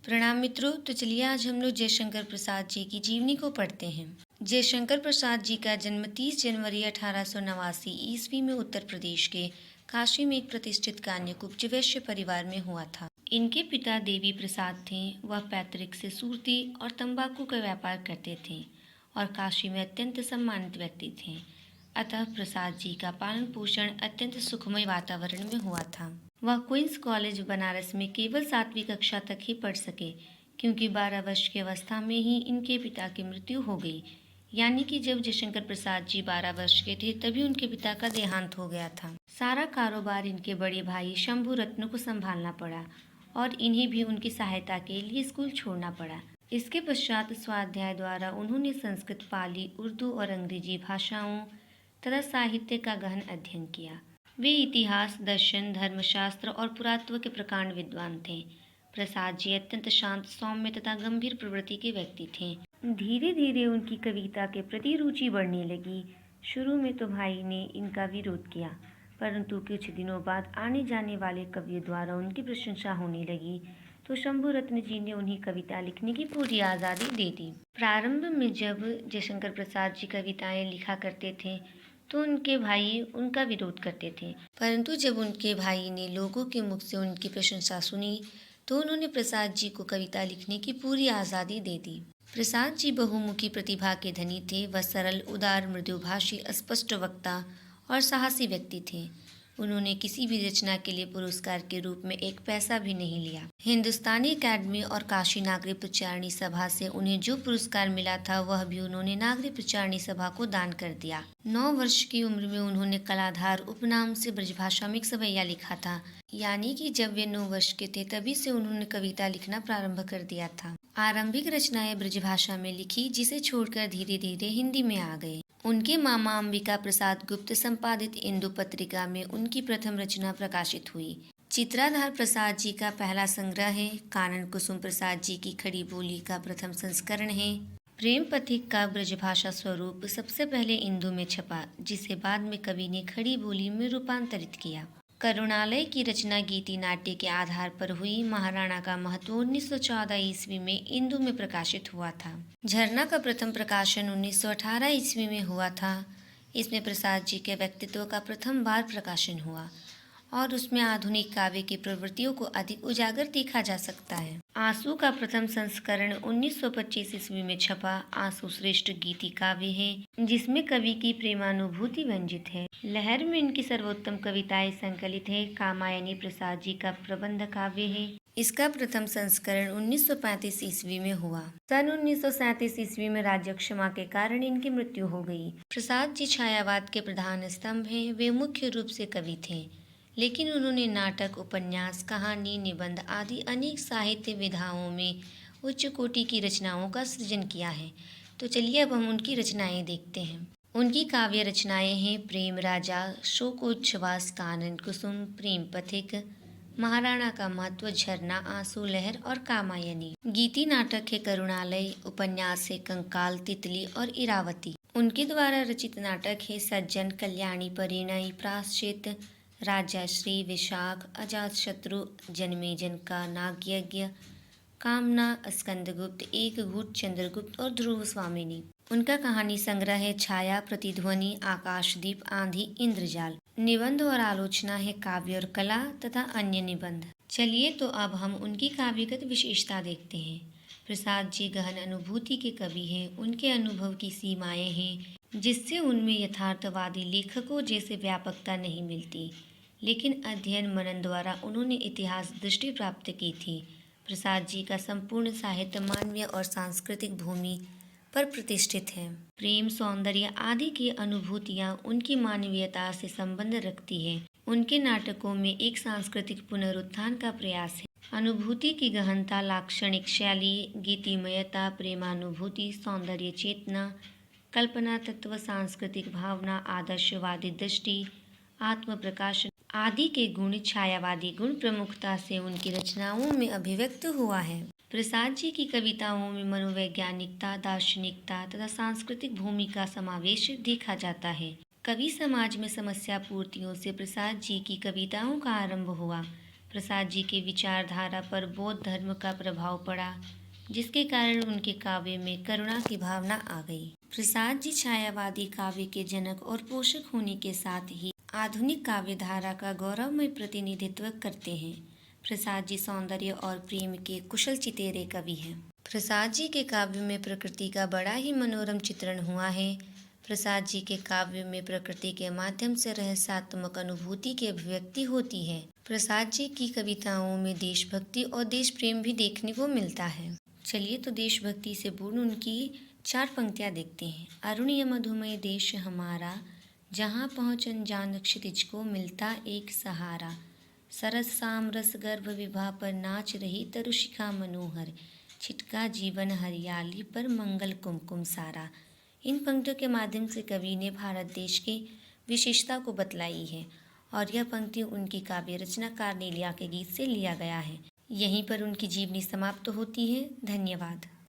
प्रणाम मित्रों। तो चलिए आज हम लोग जयशंकर प्रसाद जी की जीवनी को पढ़ते हैं। जयशंकर प्रसाद जी का जन्म 30 जनवरी 1889 ईस्वी में उत्तर प्रदेश के काशी में एक प्रतिष्ठित कान्यक उपजवैश्य परिवार में हुआ था। इनके पिता देवी प्रसाद थे। वह पैतृक से सूरती और तंबाकू का व्यापार करते थे और काशी में अत्यंत सम्मानित व्यक्ति थे। अतः प्रसाद जी का पालन पोषण अत्यंत सुखमय वातावरण में हुआ था। वह क्वींस कॉलेज बनारस में केवल 7वीं कक्षा तक ही पढ़ सके, क्योंकि 12 वर्ष की अवस्था में ही इनके पिता की मृत्यु हो गई। यानी कि जब जयशंकर प्रसाद जी 12 वर्ष के थे तभी उनके पिता का देहांत हो गया था। सारा कारोबार इनके बड़े भाई शंभू रत्न को संभालना पड़ा और इन्हें भी उनकी सहायता के लिए स्कूल छोड़ना पड़ा। इसके पश्चात स्वाध्याय द्वारा उन्होंने संस्कृत, पाली, उर्दू और अंग्रेजी भाषाओं तथा साहित्य का गहन अध्ययन किया। वे इतिहास, दर्शन, धर्मशास्त्र और पुरातत्व के प्रकांड विद्वान थे। प्रसाद जी अत्यंत शांत, सौम्य तथा गंभीर प्रवृत्ति के व्यक्ति थे। धीरे धीरे उनकी कविता के प्रति रुचि बढ़ने लगी। शुरू में तो भाई ने इनका विरोध किया, परंतु कुछ दिनों बाद आने जाने वाले कवियों द्वारा उनकी प्रशंसा होने लगी तो शंभू रत्न जी ने उन्हें कविता लिखने की पूरी आज़ादी दे दी। प्रारंभ में जब जयशंकर प्रसाद जी कविताएं लिखा करते थे तो उनके भाई उनका विरोध करते थे, परंतु जब उनके भाई ने लोगों के मुख से उनकी प्रशंसा सुनी तो उन्होंने प्रसाद जी को कविता लिखने की पूरी आज़ादी दे दी। प्रसाद जी बहुमुखी प्रतिभा के धनी थे। वह सरल, उदार, मृदुभाषी, अस्पष्ट वक्ता और साहसी व्यक्ति थे। उन्होंने किसी भी रचना के लिए पुरस्कार के रूप में एक पैसा भी नहीं लिया। हिंदुस्तानी अकादमी और काशी नागरिक प्रचारणी सभा से उन्हें जो पुरस्कार मिला था वह भी उन्होंने नागरिक प्रचारणी सभा को दान कर दिया। 9 वर्ष की उम्र में उन्होंने कलाधार उपनाम से ब्रजभाषा में एक सवैया लिखा था। यानी कि जब वे 9 वर्ष के थे तभी से उन्होंने कविता लिखना प्रारंभ कर दिया था। आरंभिक रचनाएं ब्रजभाषा में लिखी, जिसे छोड़कर धीरे धीरे हिंदी में आ गए। उनके मामा अंबिका प्रसाद गुप्त संपादित इंदु पत्रिका में उनकी प्रथम रचना प्रकाशित हुई। चित्राधार प्रसाद जी का पहला संग्रह है। कानन कुसुम प्रसाद जी की खड़ी बोली का प्रथम संस्करण है। प्रेम पथिक का ब्रजभाषा स्वरूप सबसे पहले इंदु में छपा, जिसे बाद में कवि ने खड़ी बोली में रूपांतरित किया। करुणालय की रचना गीति नाट्य के आधार पर हुई। महाराणा का महत्व 1914 ईस्वी में इंदु में प्रकाशित हुआ था। झरना का प्रथम प्रकाशन 1918 ईस्वी में हुआ था। इसमें प्रसाद जी के व्यक्तित्व का प्रथम बार प्रकाशन हुआ और उसमें आधुनिक काव्य की प्रवृत्तियों को अधिक उजागर देखा जा सकता है। आंसू का प्रथम संस्करण 1925 ईस्वी में छपा। आंसू श्रेष्ठ गीति काव्य है, जिसमें कवि की प्रेमानुभूति व्यंजित है। लहर में इनकी सर्वोत्तम कविताएं संकलित है। कामायनी प्रसाद जी का प्रबंध काव्य है। इसका प्रथम संस्करण 1935 ईस्वी में हुआ। सन 1937 ईस्वी में राज्यक्षमा के कारण इनकी मृत्यु हो गई। प्रसाद जी छायावाद के प्रधान स्तंभ हैं। वे मुख्य रूप से कवि थे, लेकिन उन्होंने नाटक, उपन्यास, कहानी, निबंध आदि अनेक साहित्य विधाओं में उच्च कोटि की रचनाओं का सृजन किया है। तो चलिए अब हम उनकी रचनाएं देखते हैं। उनकी काव्य रचनाएं हैं प्रेम राजा, शोकोच्छ्वास, कानन कुसुम, प्रेम पथिक, महाराणा का महत्व, झरना, आंसू, लहर और कामायनी। गीति नाटक है करुणालय। उपन्यास है कंकाल, तितली और इरावती। उनके द्वारा रचित नाटक है सज्जन, कल्याणी, परिणय, प्रायश्चित, राजाश्री, विशाख, अजातशत्रु, जन्मेजन का नागयज्ञ, कामना, स्कंदगुप्त, एक घूट, चंद्रगुप्त और ध्रुव स्वामिनी। उनका कहानी संग्रह है छाया, प्रतिध्वनि, आकाशदीप, आंधी, इंद्रजाल। निबंध और आलोचना है काव्य और कला तथा अन्य निबंध। चलिए तो अब हम उनकी काव्यगत विशेषता देखते हैं। प्रसाद जी गहन अनुभूति के कवि हैं। उनके अनुभव की सीमाएं हैं, जिससे उनमें यथार्थवादी लेखकों जैसे व्यापकता नहीं मिलती, लेकिन अध्ययन मनन द्वारा उन्होंने इतिहास दृष्टि प्राप्त की थी। प्रसाद जी का संपूर्ण साहित्य मानवीय और सांस्कृतिक भूमि पर प्रतिष्ठित है। प्रेम, सौंदर्य आदि की अनुभूतियाँ उनकी मानवीयता से संबंध रखती है। उनके नाटकों में एक सांस्कृतिक पुनरुत्थान का प्रयास है। अनुभूति की गहनता, लाक्षणिक शैली, गीतिमयता, प्रेमानुभूति, सौंदर्य चेतना, कल्पना तत्व, सांस्कृतिक भावना, आदर्शवादी दृष्टि, आत्म प्रकाशन आदि के गुण, छायावादी गुण प्रमुखता से उनकी रचनाओं में अभिव्यक्त हुआ है। प्रसाद जी की कविताओं में मनोवैज्ञानिकता, दार्शनिकता तथा सांस्कृतिक भूमि का समावेश देखा जाता है। कवि समाज में समस्या पूर्तियों से प्रसाद जी की कविताओं का आरंभ हुआ। प्रसाद जी के विचारधारा पर बौद्ध धर्म का प्रभाव पड़ा, जिसके कारण उनके काव्य में करुणा की भावना आ गई। प्रसाद जी छायावादी काव्य के जनक और पोषक होने के साथ ही आधुनिक काव्य धारा का गौरवमय प्रतिनिधित्व करते हैं। प्रसाद जी सौंदर्य और प्रेम के कुशल चितेरे कवि हैं। प्रसाद जी के काव्य में प्रकृति का बड़ा ही मनोरम चित्रण हुआ है। प्रसाद जी के काव्य में प्रकृति के माध्यम से रहस्यात्मक अनुभूति की अभिव्यक्ति होती है। प्रसाद जी की कविताओं में देशभक्ति और देश प्रेम भी देखने को मिलता है। चलिए तो देशभक्ति से पूर्ण उनकी 4 पंक्तियाँ देखते हैं। अरुणिय मधुमय देश हमारा, जहाँ पहुँच अनजान क्षितिज को मिलता एक सहारा। सरस सामरस गर्भ विवाह पर नाच रही तरुशिखा मनोहर, छिटका जीवन हरियाली पर मंगल कुमकुम सारा। इन पंक्तियों के माध्यम से कवि ने भारत देश की विशेषता को बतलाई है और यह पंक्ति उनकी काव्य रचना कार्नेलिया के गीत से लिया गया है। यहीं पर उनकी जीवनी समाप्त होती है। धन्यवाद।